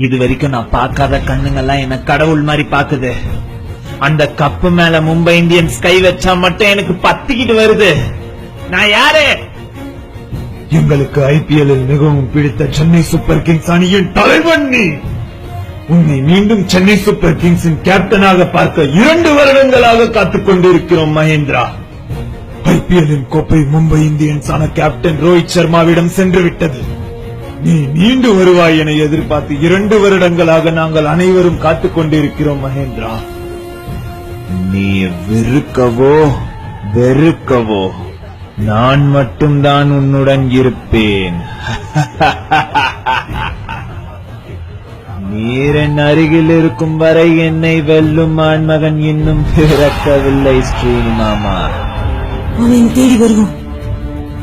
இது வரைக்கும் நான் பார்க்காத கண்ணுங்கெல்லாம் என்ன கடவுள் மாதிரி பாக்குது. அந்த கப்பு மேல மும்பை இந்தியன்ஸ் கை வச்சா மட்டும் எனக்கு பத்திக்கிட்டு வருது. நான் யாரு? எங்களுக்கு IPL மிகவும் பிடித்த சென்னை சூப்பர் கிங்ஸ் அணியின் தலைவன் நீ. உன்னை மீண்டும் சென்னை சூப்பர் கிங்ஸின் கேப்டனாக பார்க்க 2 வருடங்களாக காத்துக் கொண்டிருக்கிறோம் மகேந்திரா. IPL கோப்பை மும்பை இந்தியன்ஸ் ஆன கேப்டன் ரோஹித் சர்மாவிடம் சென்று விட்டது. நீ மீண்டு வருவாய் என எதிர்பார்த்து 2 வருடங்களாக நாங்கள் அனைவரும் காத்துக் கொண்டிருக்கிறோம் மகேந்திரா. நீ விருக்கவோ வெறுக்கவோ நான் மட்டும்தான் உன்னுடன் இருப்பேன். நீரின் அருகில் இருக்கும் வரை என்னை வெல்லும் ஆண்மகன் இன்னும் பிறக்கவில்லை ஸ்ரீனிமாமா. அவன் தேடி வருவோம்.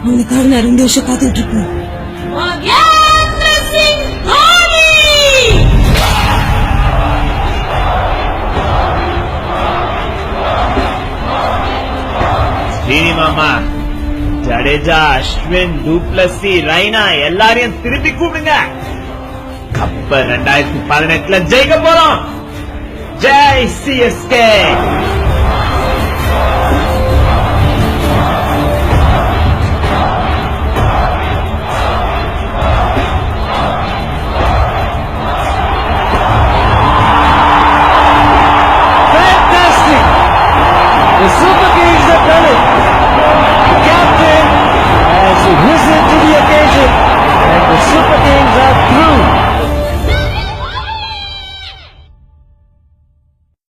அவனுக்காக நான் 2 வருஷம் காத்துட்டு இருப்பேன். ஸ்ரீனிமாமா, ஜடேஜா, அஸ்வின், டூப்ளசி, ரைனா எல்லாரையும் திருப்பி கூப்பிடுங்க. கப்ப 2018 ஜெயிக்க போறோம். Jai CSK. The Super Kings